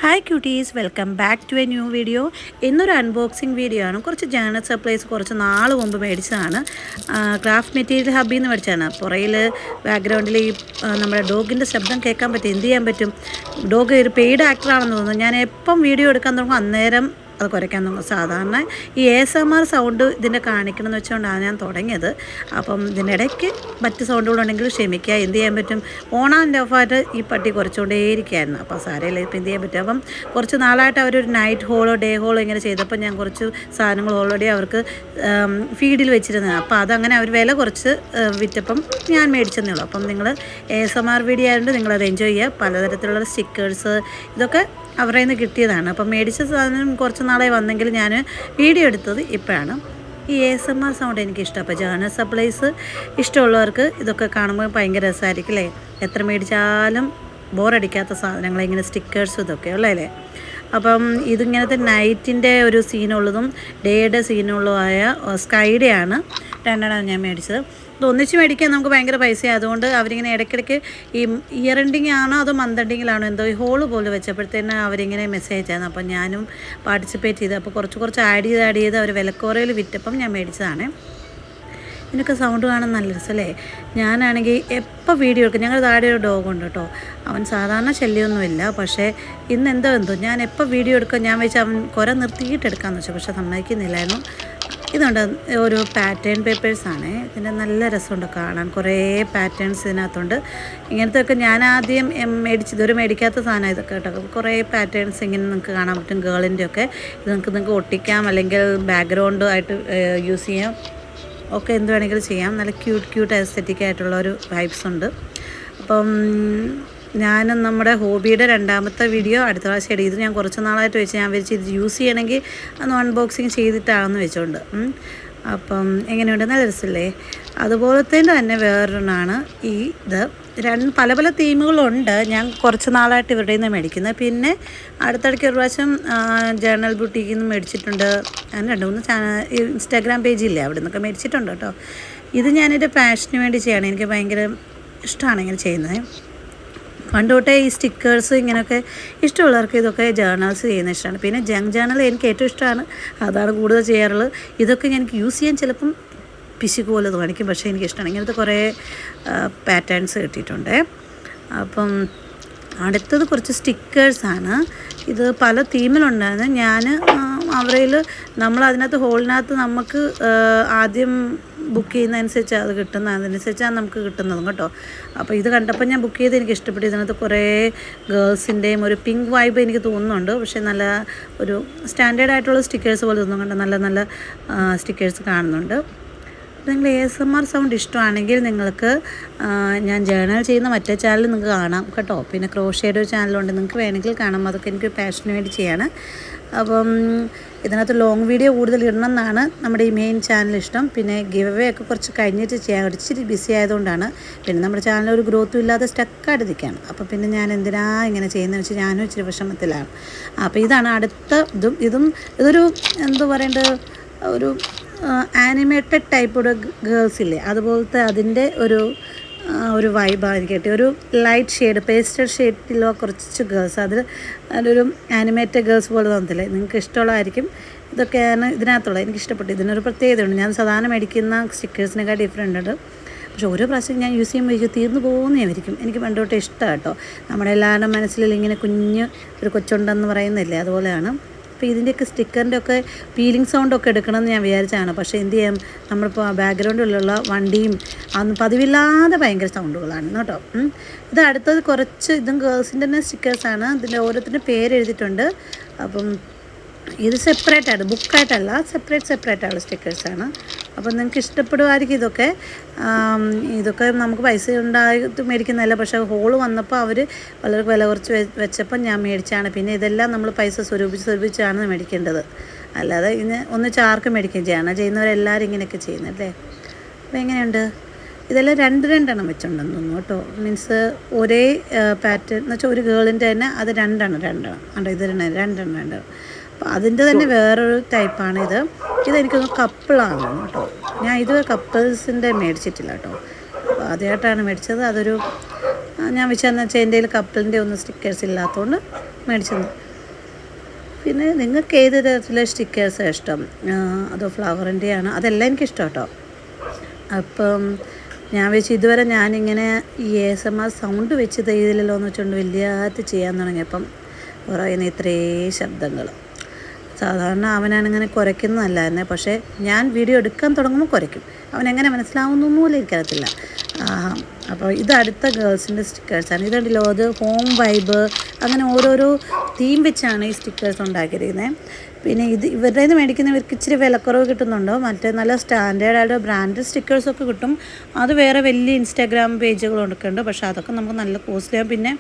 Hi cuties, welcome back to a new video. ഇന്നൊരു unboxing video ആണ്. കുറച്ച് journal supplies കുറച്ച് നാൾ മുമ്പ് മേടിച്ചതാണ്. ക്രാഫ്റ്റ് മെറ്റീരിയൽ ഹബ്ബിൽ നിന്ന് മേടിച്ചതാണ്. പുറയിൽ ബാക്ക്ഗ്രൗണ്ടിൽ ഈ നമ്മുടെ ഡോഗിൻ്റെ ശബ്ദം കേൾക്കാൻ പറ്റും. എന്ത് ചെയ്യാൻ പറ്റും? ഡോഗ് ഒരു പെയ്ഡ് ആക്ടറാണെന്ന് തോന്നുന്നു. ഞാൻ എപ്പം വീഡിയോ എടുക്കാൻ തുടങ്ങും അന്നേരം അത് കുറയ്ക്കാൻ തുടങ്ങും. സാധാരണ ഈ ASMR സൗണ്ട് ഇതിൻ്റെ കാണിക്കണം എന്ന് വെച്ചുകൊണ്ടാണ് ഞാൻ തുടങ്ങിയത്. അപ്പം ഇതിൻ്റെ ഇടയ്ക്ക് മറ്റ് സൗണ്ടുകളുണ്ടെങ്കിൽ ക്ഷമിക്കുക. എന്ത് ചെയ്യാൻ പറ്റും? ഓൺ ആൻഡ് ഓഫായിട്ട് ഈ പട്ടി കുറച്ചുകൊണ്ടേയിരിക്കുകയായിരുന്നു. അപ്പോൾ സാരമില്ല, ഇപ്പം എന്ത് ചെയ്യാൻ പറ്റും? അപ്പം കുറച്ച് നാളായിട്ട് അവരൊരു നൈറ്റ് ഹോളോ ഡേ ഹോളോ ഇങ്ങനെ ചെയ്തപ്പോൾ ഞാൻ കുറച്ച് സാധനങ്ങൾ ഓൾറെഡി അവർക്ക് ഫീഡിൽ വെച്ചിരുന്നത്. അപ്പോൾ അതങ്ങനെ അവർ വില കുറച്ച് വിറ്റപ്പം ഞാൻ മേടിച്ചെന്നേ ഉള്ളൂ. അപ്പം നിങ്ങൾ ASMR വീഡിയോ ആയതുകൊണ്ട് നിങ്ങളത് എൻജോയ് ചെയ്യുക. പലതരത്തിലുള്ള സ്റ്റിക്കേഴ്സ് ഇതൊക്കെ അവരുടെ നിന്ന് കിട്ടിയതാണ്. അപ്പം മേടിച്ച സാധനം കുറച്ച് നാളെ വന്നെങ്കിൽ ഞാൻ വീഡിയോ എടുത്തത് ഇപ്പോഴാണ്. ഈ ASMR സൗണ്ട് എനിക്കിഷ്ടം. അപ്പോൾ ജേണൽ സപ്ലൈസ് ഇഷ്ടമുള്ളവർക്ക് ഇതൊക്കെ കാണുമ്പോൾ ഭയങ്കര രസമായിരിക്കും അല്ലേ? എത്ര മേടിച്ചാലും ബോറടിക്കാത്ത സാധനങ്ങൾ, ഇങ്ങനെ സ്റ്റിക്കേഴ്സും ഇതൊക്കെ ഉള്ളതല്ലേ. അപ്പം ഇതിങ്ങനത്തെ നൈറ്റിൻ്റെ ഒരു സീനുള്ളതും ഡേയുടെ സീനുള്ളതുമായ സ്കൈഡയാണ് രണ്ടെണ്ണം ഞാൻ മേടിച്ചത്. ഇത് ഒന്നിച്ച് മേടിക്കാൻ നമുക്ക് ഭയങ്കര പൈസ ആയതുകൊണ്ട് അവരിങ്ങനെ ഇടയ്ക്കിടയ്ക്ക് ഈ ഇയർ എൻഡിങ് ആണോ അതോ മന്ത് എൻഡിങ്ങിലാണോ എന്തോ ഈ ഹോള് പോലെ വെച്ചപ്പോഴത്തേന് അവരിങ്ങനെ മെസ്സേജ് ആയിരുന്നു. അപ്പം ഞാനും പാർട്ടിസിപ്പേറ്റ് ചെയ്ത് അപ്പോൾ കുറച്ച് ആഡ് ചെയ്ത് അവർ വിലക്കുറയിൽ വിറ്റപ്പം ഞാൻ മേടിച്ചതാണ്. ഇതിനൊക്കെ സൗണ്ട് കാണാൻ നല്ല രസമല്ലേ? ഞാനാണെങ്കിൽ എപ്പോൾ വീഡിയോ എടുക്കും. ഞങ്ങൾ താഴെ ഒരു ഡോഗുണ്ട് കേട്ടോ. അവൻ സാധാരണ ശല്യമൊന്നുമില്ല, പക്ഷേ ഇന്ന് എന്തോ ഞാൻ എപ്പോൾ വീഡിയോ എടുക്കുക ഞാൻ വെച്ച് അവൻ കുര നിർത്തിയിട്ട് എടുക്കാമെന്ന് വെച്ചു, പക്ഷേ സമ്മതിക്കുന്നില്ലായിരുന്നു. ഇതുണ്ട് ഒരു പാറ്റേൺ പേപ്പേഴ്സാണ്. ഇതിൻ്റെ നല്ല രസമുണ്ട് കാണാൻ. കുറേ പാറ്റേൺസ് ഇതിനകത്തുണ്ട്. ഇങ്ങനത്തെയൊക്കെ ഞാൻ ആദ്യം ഇതൊരു മേടിക്കാത്ത സാധനം ഇതൊക്കെ കേട്ടോ. കുറേ പാറ്റേൺസ് ഇങ്ങനെ നിങ്ങൾക്ക് കാണാൻ പറ്റും. ഗേളിൻ്റെയൊക്കെ ഇത് നിങ്ങൾക്ക് ഒട്ടിക്കാം, അല്ലെങ്കിൽ ബാക്ക്ഗ്രൗണ്ട് ആയിട്ട് യൂസ് ചെയ്യാം, ഒക്കെ എന്ത് വേണമെങ്കിലും ചെയ്യാം. നല്ല ക്യൂട്ട് എസ്തെറ്റിക് ആയിട്ടുള്ള ഒരു വൈബ്സ് ഉണ്ട്. അപ്പം ഞാനും നമ്മുടെ ഹോബിയുടെ രണ്ടാമത്തെ വീഡിയോ അടുത്ത പ്രാവശ്യം ഇത് ഞാൻ കുറച്ച് നാളായിട്ട് വെച്ച് ഞാൻ വെച്ച് ഇത് യൂസ് ചെയ്യണമെങ്കിൽ അന്ന് അൺബോക്സിങ് ചെയ്തിട്ടാണെന്ന് വെച്ചുകൊണ്ട്. അപ്പം എങ്ങനെയുണ്ട്? നല്ല രസമല്ലേ? അതുപോലത്തെ തന്നെ വേറൊരെണ്ണമാണ് ഈ ഇത്. പല തീമുകളുണ്ട്. ഞാൻ കുറച്ച് നാളായിട്ട് ഇവരുടെ നിന്ന് മേടിക്കുന്നത്. പിന്നെ അടുത്തിടയ്ക്ക് ഒരു പ്രാവശ്യം ജേണൽ ബുട്ടീക്കിൽ നിന്ന് മേടിച്ചിട്ടുണ്ട്. ഞാൻ 2-3 ഇൻസ്റ്റാഗ്രാം പേജില്ലേ, അവിടെ നിന്നൊക്കെ മേടിച്ചിട്ടുണ്ട് കേട്ടോ. ഇത് ഞാനെൻ്റെ പാഷന് വേണ്ടി ചെയ്യണം. എനിക്ക് ഭയങ്കര ഇഷ്ടമാണ് ഇങ്ങനെ ചെയ്യുന്നത്. പണ്ട് തൊട്ടേ ഈ സ്റ്റിക്കേഴ്സ് ഇങ്ങനെയൊക്കെ ഇഷ്ടമുള്ളവർക്ക് ഇതൊക്കെ ജേർണൽസ് ചെയ്യുന്നത് ഇഷ്ടമാണ്. പിന്നെ ജങ്ക് ജേർണൽ എനിക്ക് ഏറ്റവും ഇഷ്ടമാണ്, അതാണ് കൂടുതൽ ചെയ്യാറുള്ളത്. ഇതൊക്കെ എനിക്ക് യൂസ് ചെയ്യാൻ ചിലപ്പം പിശുക്ക് പോലെ കാണിക്കും, പക്ഷേ എനിക്കിഷ്ടമാണ്. ഇങ്ങനത്തെ കുറേ പാറ്റേൺസ് കിട്ടിയിട്ടുണ്ട്. അപ്പം അടുത്തത് കുറച്ച് സ്റ്റിക്കേഴ്സാണ്. ഇത് പല തീമിലുണ്ടായിരുന്നു. ഞാൻ അവരിൽ നമ്മളതിനകത്ത് ഹോളിനകത്ത് നമുക്ക് ആദ്യം ബുക്ക് ചെയ്യുന്നതനുസരിച്ച് അത് അതനുസരിച്ചാണ് നമുക്ക് കിട്ടുന്നതും കേട്ടോ. അപ്പോൾ ഇത് കണ്ടപ്പോൾ ഞാൻ ബുക്ക് ചെയ്ത് എനിക്ക് ഇഷ്ടപ്പെട്ടു. ഇതിനകത്ത് കുറേ ഗേൾസിൻ്റെയും ഒരു പിങ്ക് വൈബ് എനിക്ക് തോന്നുന്നുണ്ട്. പക്ഷേ നല്ല ഒരു സ്റ്റാൻഡേർഡ് ആയിട്ടുള്ള സ്റ്റിക്കേഴ്സ് പോലെ തോന്നുന്നുണ്ട്. നല്ല സ്റ്റിക്കേഴ്സ് കാണുന്നുണ്ട്. നിങ്ങൾ ASMR സൗണ്ട് ഇഷ്ടമാണെങ്കിൽ നിങ്ങൾക്ക് ഞാൻ ജേർണൽ ചെയ്യുന്ന മറ്റേ ചാനൽ നിങ്ങൾക്ക് കാണാം കേട്ടോ. പിന്നെ ക്രോഷയുടെ ഒരു ചാനലുണ്ട്, നിങ്ങൾക്ക് വേണമെങ്കിൽ കാണാം. അതൊക്കെ എനിക്ക് പാഷന് വേണ്ടി ചെയ്യാണ്. അപ്പം ഇതിനകത്ത് ലോങ് വീഡിയോ കൂടുതൽ ഇടണം എന്നാണ് നമ്മുടെ ഈ മെയിൻ ചാനൽ ഇഷ്ടം. പിന്നെ ഗിവ് അവേ ഒക്കെ കുറച്ച് കഴിഞ്ഞിട്ട് ചെയ്യാൻ ഇച്ചിരി ബിസി ആയതുകൊണ്ടാണ്. പിന്നെ നമ്മുടെ ചാനൽ ഒരു ഗ്രോത്തും ഇല്ലാതെ സ്റ്റക്കായിട്ട് നിൽക്കുകയാണ്. അപ്പോൾ പിന്നെ ഞാൻ എന്തിനാ ഇങ്ങനെ ചെയ്യുന്നതെന്ന് വെച്ചാൽ ഞാനും ഇച്ചിരി വിഷമത്തിലാണ്. അപ്പോൾ ഇതാണ് അടുത്ത ഇതൊരു എന്തു പറയേണ്ടത്, ഒരു ആനിമേറ്റഡ് ടൈപ്പ് ഗേൾസ് ഇല്ലേ, അതുപോലത്തെ അതിൻ്റെ ഒരു വൈബാണ് എനിക്ക് കിട്ടിയ. ഒരു ലൈറ്റ് ഷെയ്ഡ്, പേസ്റ്റൽ ഷെയ്ഡിലോ കുറച്ച് ഗേൾസ്, അതിലൊരു ആനിമേറ്റഡ് ഗേൾസ് പോലെ തോന്നത്തില്ലേ? നിങ്ങൾക്ക് ഇഷ്ടമുള്ളതായിരിക്കും. ഇതൊക്കെയാണ് ഇതിനകത്തുള്ളത്. എനിക്ക് ഇഷ്ടപ്പെട്ടു. ഇതിനൊരു പ്രത്യേകതയുണ്ട്. ഞാൻ സാധാരണ മേടിക്കുന്ന സ്റ്റിക്കേഴ്സിനേക്കാൾ ഡിഫറെൻ്റ് ഉണ്ട്. പക്ഷേ ഓരോ പ്രാവശ്യം ഞാൻ യൂസ് ചെയ്യുമ്പോൾ തീർന്നു പോകുന്നതായിരിക്കും. എനിക്ക് പണ്ട് തൊട്ടേ ഇഷ്ടമാണ് കേട്ടോ. നമ്മുടെ എല്ലാവരുടെ മനസ്സിൽ ഇങ്ങനെ ഒരു കൊച്ചുണ്ടെന്ന് പറയുന്നില്ലേ, അതുപോലെയാണ്. അപ്പോൾ ഇതിൻ്റെയൊക്കെ സ്റ്റിക്കറിൻ്റെയൊക്കെ പീലിംഗ് സൗണ്ടൊക്കെ എടുക്കണമെന്ന് ഞാൻ വിചാരിച്ചാണ്. പക്ഷേ എന്ത് ചെയ്യാം, നമ്മളിപ്പോൾ ബാക്ക്ഗ്രൗണ്ടിലുള്ള വണ്ടിയും അന്ന് പതിവില്ലാതെ ഭയങ്കര സൗണ്ടുകളാണ് കേട്ടോ. ഇത് അടുത്തത് ഇതും ഗേൾസിൻ്റെ തന്നെ സ്റ്റിക്കേഴ്സാണ്. ഇതിൻ്റെ ഓരോരുത്തരുടെ പേര് എഴുതിയിട്ടുണ്ട്. അപ്പം ഇത് സെപ്പറേറ്റായിട്ട്, ബുക്കായിട്ടല്ല, സെപ്പറേറ്റായുള്ള സ്റ്റിക്കേഴ്സാണ്. അപ്പം നിങ്ങൾക്ക് ഇഷ്ടപ്പെടുമായിരിക്കും ഇതൊക്കെ നമുക്ക് പൈസ ഉണ്ടായിട്ട് മേടിക്കുന്നതല്ല. പക്ഷേ ഹോള് വന്നപ്പോൾ അവർ വളരെ വില കുറച്ച് വെച്ചപ്പോൾ ഞാൻ മേടിച്ചാണ്. പിന്നെ ഇതെല്ലാം നമ്മൾ പൈസ സ്വരൂപിച്ചാണ് മേടിക്കേണ്ടത്, അല്ലാതെ ഒന്ന് ചാർക്ക് മേടിക്കുകയും ചെയ്യുന്നവരെല്ലാവരും ഇങ്ങനെയൊക്കെ ചെയ്യുന്നല്ലേ. അപ്പോൾ എങ്ങനെയുണ്ട്? ഇതെല്ലാം രണ്ടെണ്ണം വെച്ചുണ്ടെന്ന് തോന്നുന്നു കേട്ടോ. മീൻസ് ഒരേ പാറ്റേൺ എന്ന് വെച്ചാൽ ഒരു ഗേളിൻ്റെ തന്നെ അത് രണ്ടെണ്ണം ഉണ്ടോ? ഇത് രണ്ടെണ്ണം. അപ്പോൾ അതിൻ്റെ തന്നെ വേറൊരു ടൈപ്പാണ് ഇതെനിക്കൊന്ന് കപ്പിളാണ് കേട്ടോ. ഞാൻ ഇതുവരെ കപ്പിൾസിൻ്റെ മേടിച്ചിട്ടില്ല കേട്ടോ. അപ്പോൾ ആദ്യമായിട്ടാണ് മേടിച്ചത്. ഞാൻ വെച്ചാൽ എൻ്റെ കപ്പിളിൻ്റെ ഒന്നും സ്റ്റിക്കേഴ്സ് ഇല്ലാത്തതുകൊണ്ട് മേടിച്ചത്. പിന്നെ നിങ്ങൾക്ക് ഏത് തരത്തിലെ സ്റ്റിക്കേഴ്സാണ് ഇഷ്ടം? അതോ ഫ്ലവറിൻ്റെയാണ്? അതെല്ലാം എനിക്കിഷ്ടം കേട്ടോ. അപ്പം ഞാൻ വെച്ച് ഇതുവരെ ഞാനിങ്ങനെ ഈ ASMR സൗണ്ട് വെച്ച് ചെയ്തില്ലല്ലോ എന്ന് വെച്ചുകൊണ്ട് വലിയതായിട്ട് ചെയ്യാൻ തുടങ്ങിയപ്പം പറയുന്ന ഇത്രയും ശബ്ദങ്ങൾ. സാധാരണ അവനാണിങ്ങനെ കുരയ്ക്കുന്നതല്ലായിരുന്നേ, പക്ഷേ ഞാൻ വീഡിയോ എടുക്കാൻ തുടങ്ങുമ്പോൾ കുരയ്ക്കും. അവനെങ്ങനെ മനസ്സിലാവുന്നു പോലും എനിക്കറിയത്തില്ല. അപ്പോൾ ഇത് അടുത്ത ഗേൾസിൻ്റെ സ്റ്റിക്കേഴ്സാണ്. ഇതുണ്ടല്ലോ, അത് ഹോം വൈബ് അങ്ങനെ ഓരോരോ തീം വെച്ചാണ് ഈ സ്റ്റിക്കേഴ്സ് ഉണ്ടാക്കിയിരിക്കുന്നത്. പിന്നെ ഇത് ഇവരുടെ നിന്ന് മേടിക്കുന്നവർക്ക് ഇച്ചിരി വിലക്കുറവ് കിട്ടുന്നുണ്ടോ, മറ്റേ നല്ല സ്റ്റാൻഡേർഡായിട്ട് ബ്രാൻഡ് സ്റ്റിക്കേഴ്സൊക്കെ കിട്ടും. അത് വേറെ വലിയ ഇൻസ്റ്റാഗ്രാം പേജുകളൊക്കെ ഉണ്ട്, പക്ഷേ അതൊക്കെ നമുക്ക് നല്ല കോസ്റ്റ്ലിയാണ്. പിന്നെ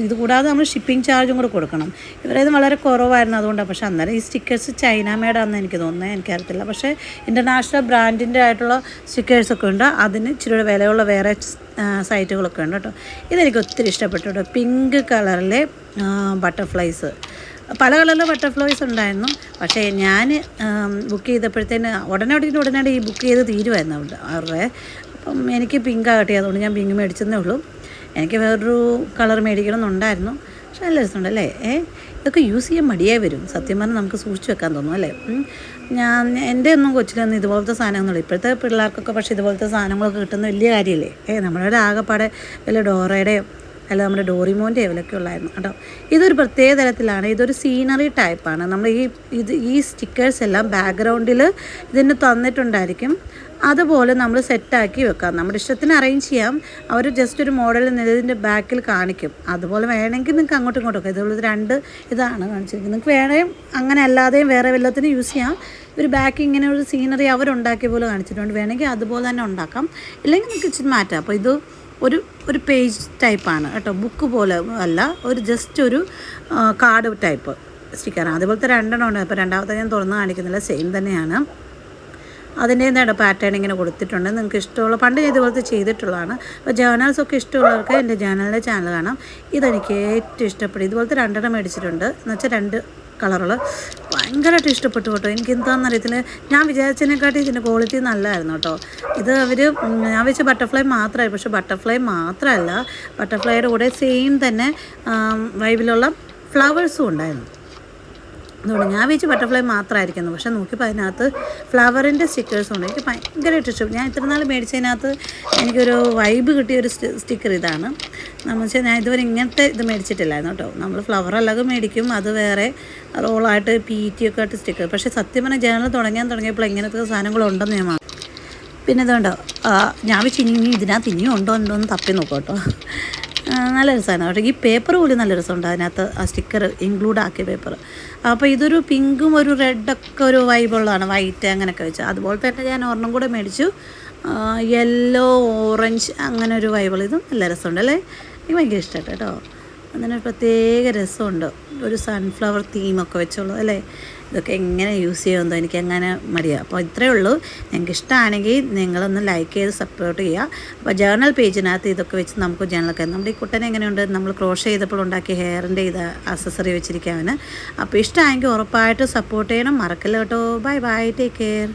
ഇത് കൂടാതെ നമ്മൾ ഷിപ്പിംഗ് ചാർജും കൂടെ കൊടുക്കണം. ഇവരേത് വളരെ കുറവായിരുന്നു, അതുകൊണ്ടാണ്. പക്ഷേ അന്നേരം ഈ സ്റ്റിക്കേഴ്സ് ചൈന മേഡാണെന്ന് എനിക്ക് തോന്നുന്നത്, എനിക്കറിയത്തില്ല. പക്ഷേ ഇൻ്റർനാഷണൽ ബ്രാൻഡിൻ്റെ ആയിട്ടുള്ള സ്റ്റിക്കേഴ്സൊക്കെ ഉണ്ട്. അതിന് ഇച്ചിരി വിലയുള്ള വേറെ സൈറ്റുകളൊക്കെ ഉണ്ട് കേട്ടോ. ഇതെനിക്ക് ഒത്തിരി ഇഷ്ടപ്പെട്ടു കേട്ടോ. പിങ്ക് കളറിലെ ബട്ടർഫ്ലൈസ്, പല കളറിലെ ബട്ടർഫ്ലൈസ് ഉണ്ടായിരുന്നു. പക്ഷേ ഞാൻ ബുക്ക് ചെയ്തപ്പോഴത്തേന് ഉടനടി ഈ ബുക്ക് ചെയ്ത് തീരുമായിരുന്നു അവരുടെ. അപ്പം എനിക്ക് പിങ്കാണ് കിട്ടിയത്, അതുകൊണ്ട് ഞാൻ പിങ്ക് മേടിച്ചതേ ഉള്ളൂ. എനിക്ക് വേറൊരു കളർ മേടിക്കണമെന്നുണ്ടായിരുന്നു, പക്ഷേ നല്ല രസമുണ്ടല്ലേ. ഇതൊക്കെ യൂസ് ചെയ്യാൻ മടിയായി വരും സത്യം പറഞ്ഞാൽ, നമുക്ക് സൂക്ഷിച്ച് വെക്കാൻ തോന്നും അല്ലേ. എൻ്റെ ഒന്നും കൊച്ചിലൊന്നും ഇതുപോലത്തെ സാധനങ്ങളൊന്നും, ഇപ്പോഴത്തെ പിള്ളേർക്കൊക്കെ പക്ഷേ ഇതുപോലത്തെ സാധനങ്ങളൊക്കെ കിട്ടുന്ന വലിയ കാര്യമല്ലേ. നമ്മളുടെ ആകെപ്പാടെ വല്ല ഡോറയുടെയോ അല്ല നമ്മുടെ ഡോറിമോൻ്റെയോ വിലൊക്കെ ഉള്ളായിരുന്നു കേട്ടോ. ഇതൊരു പ്രത്യേക തരത്തിലാണ്, ഇതൊരു സീനറി ടൈപ്പാണ്. നമ്മൾ ഈ സ്റ്റിക്കേഴ്സ് എല്ലാം ബാക്ക്ഗ്രൗണ്ടിൽ ഇതിന് തന്നിട്ടുണ്ടായിരിക്കും. അതുപോലെ നമ്മൾ സെറ്റാക്കി വെക്കാം, നമ്മുടെ ഇഷ്ടത്തിന് അറേഞ്ച് ചെയ്യാം. അവർ ജസ്റ്റ് ഒരു മോഡൽ ഇതിൻ്റെ ബാക്കിൽ കാണിക്കും. അതുപോലെ വേണമെങ്കിൽ നിങ്ങൾക്ക് അങ്ങോട്ടും ഇങ്ങോട്ടൊക്കെ ഇതുള്ളത് 2 ഇതാണ് കാണിച്ചിരിക്കുന്നത്. നിങ്ങൾക്ക് വേണേൽ അങ്ങനെ അല്ലാതെയും വേറെ വല്ലത്തിനും യൂസ് ചെയ്യാം. ഒരു ബാക്ക് ഇങ്ങനെ ഒരു സീനറി അവരുണ്ടാക്കിയ പോലെ കാണിച്ചിട്ടുണ്ട്, വേണമെങ്കിൽ അതുപോലെ തന്നെ ഉണ്ടാക്കാം. ഇല്ലെങ്കിൽ നിങ്ങൾക്ക് ഇച്ചിരി മാറ്റാം. അപ്പോൾ ഇത് ഒരു പേജ് ടൈപ്പാണ് കേട്ടോ, ബുക്ക് പോലെ അല്ല, ഒരു ജസ്റ്റ് ഒരു കാർഡ് ടൈപ്പ് സ്റ്റിക്കറാണ്. അതുപോലത്തെ 2 ഉണ്ട്. അപ്പോൾ രണ്ടാമത്തെ ഞാൻ തുറന്ന് കാണിക്കുന്നില്ല, സെയിം തന്നെയാണ്. അതിൻ്റെ എന്താണ് പാറ്റേൺ ഇങ്ങനെ കൊടുത്തിട്ടുണ്ട്. നിങ്ങൾക്ക് ഇഷ്ടമുള്ള, പണ്ട് ഇതുപോലത്തെ ചെയ്തിട്ടുള്ളതാണ്. അപ്പോൾ ജേർണൽസൊക്കെ ഇഷ്ടമുള്ളവർക്ക് എൻ്റെ ജേർണലിൻ്റെ ചാനൽ കാണാം. ഇതെനിക്ക് ഏറ്റവും ഇഷ്ടപ്പെട്ടു. ഇതുപോലത്തെ 2 മേടിച്ചിട്ടുണ്ട്, എന്ന് വെച്ചാൽ 2 കളറുകൾ ഭയങ്കരമായിട്ട് ഇഷ്ടപ്പെട്ടു കേട്ടോ. എനിക്ക് എന്താണെന്നറിയത്തില്ല, ഞാൻ വിചാരിച്ചതിനെക്കാട്ടി ഇതിൻ്റെ ക്വാളിറ്റി നല്ലതായിരുന്നു കേട്ടോ. ഇത് ഞാൻ വെച്ച ബട്ടർഫ്ലൈ മാത്രമായി, പക്ഷേ ബട്ടർഫ്ലൈ മാത്രമല്ല, ബട്ടർഫ്ലൈയുടെ കൂടെ സെയിം തന്നെ വൈബിലുള്ള ഫ്ലവേഴ്സും ഉണ്ടായിരുന്നു. അതുകൊണ്ട് ഞാൻ വെച്ച് ബട്ടർഫ്ലൈ മാത്രമായിരിക്കുന്നു, പക്ഷേ നോക്കിയപ്പോൾ അതിനകത്ത് ഫ്ലവറിൻ്റെ സ്റ്റിക്കേഴ്സും ഉണ്ട്. എനിക്ക് ഭയങ്കരമായിട്ട് ഇഷ്ടം. ഞാൻ ഇത്ര നാൾ മേടിച്ചതിനകത്ത് എനിക്കൊരു വൈബ് കിട്ടിയൊരു സ്റ്റിക്കർ ഇതാണ്. നമ്മൾ വെച്ചാൽ ഞാൻ ഇതുവരെ ഇങ്ങനത്തെ ഇത് മേടിച്ചിട്ടില്ലായിരുന്നു കേട്ടോ. നമ്മൾ ഫ്ലവർ അല്ലാതെ മേടിക്കും, അത് വേറെ റോളായിട്ട് PT ഒക്കെ ആയിട്ട് സ്റ്റിക്കർ. പക്ഷേ സത്യം പറഞ്ഞാൽ ജേർണൽ തുടങ്ങിയപ്പോൾ ഇങ്ങനത്തെ സാധനങ്ങളുണ്ടെന്ന് ഞാൻ. പിന്നെ ഇതുണ്ടോ, ഞാൻ വെച്ച് ഇനി ഇതിനകത്ത് ഇനിയും ഉണ്ടോ എന്ന് തപ്പി നോക്കാം കേട്ടോ. നല്ല രസമാണ് കേട്ടോ. ഈ പേപ്പർ പോലും നല്ല രസമുണ്ട്, അതിനകത്ത് ആ സ്റ്റിക്കർ ഇൻക്ലൂഡ് ആക്കിയ പേപ്പർ. അപ്പോൾ ഇതൊരു പിങ്കും ഒരു റെഡൊക്കെ ഒരു വൈബുള്ളതാണ്, വൈറ്റ് അങ്ങനെയൊക്കെ വെച്ച്. അതുപോലെ തന്നെ ഞാൻ ഒരെണ്ണം കൂടെ മേടിച്ചു, യെല്ലോ ഓറഞ്ച് അങ്ങനെ ഒരു വൈബുള്ള. ഇതും നല്ല രസമുണ്ട് അല്ലേ, എനിക്ക് ഭയങ്കര ഇഷ്ടമായിട്ട് കേട്ടോ. അതിനൊരു പ്രത്യേക രസമുണ്ട്, ഒരു സൺഫ്ലവർ തീമൊക്കെ വെച്ചുള്ളത് അല്ലേ. ഇതൊക്കെ എങ്ങനെ യൂസ് ചെയ്യുമെന്നോ എനിക്ക് അങ്ങനെ മടിയാണ്. അപ്പോൾ ഇത്രയേ ഉള്ളൂ. നിങ്ങൾക്ക് ഇഷ്ടമാണെങ്കിൽ നിങ്ങളൊന്ന് ലൈക്ക് ചെയ്ത് സപ്പോർട്ട് ചെയ്യുക. അപ്പോൾ ജേർണൽ പേജിനകത്ത് ഇതൊക്കെ വെച്ച് നമുക്ക് ജേർണലൊക്കെ, നമ്മുടെ ഈ കുട്ടനെ എങ്ങനെയുണ്ട്, നമ്മൾ ക്രോഷ് ചെയ്തപ്പോൾ ഉണ്ടാക്കിയ ഹെയറിൻ്റെ ഇത് അക്സസറി വെച്ചിരിക്കാവുന്ന. അപ്പോൾ ഇഷ്ടമായെങ്കിൽ ഉറപ്പായിട്ട് സപ്പോർട്ട് ചെയ്യണം, മറക്കല്ല കേട്ടോ. Bye bye, take care.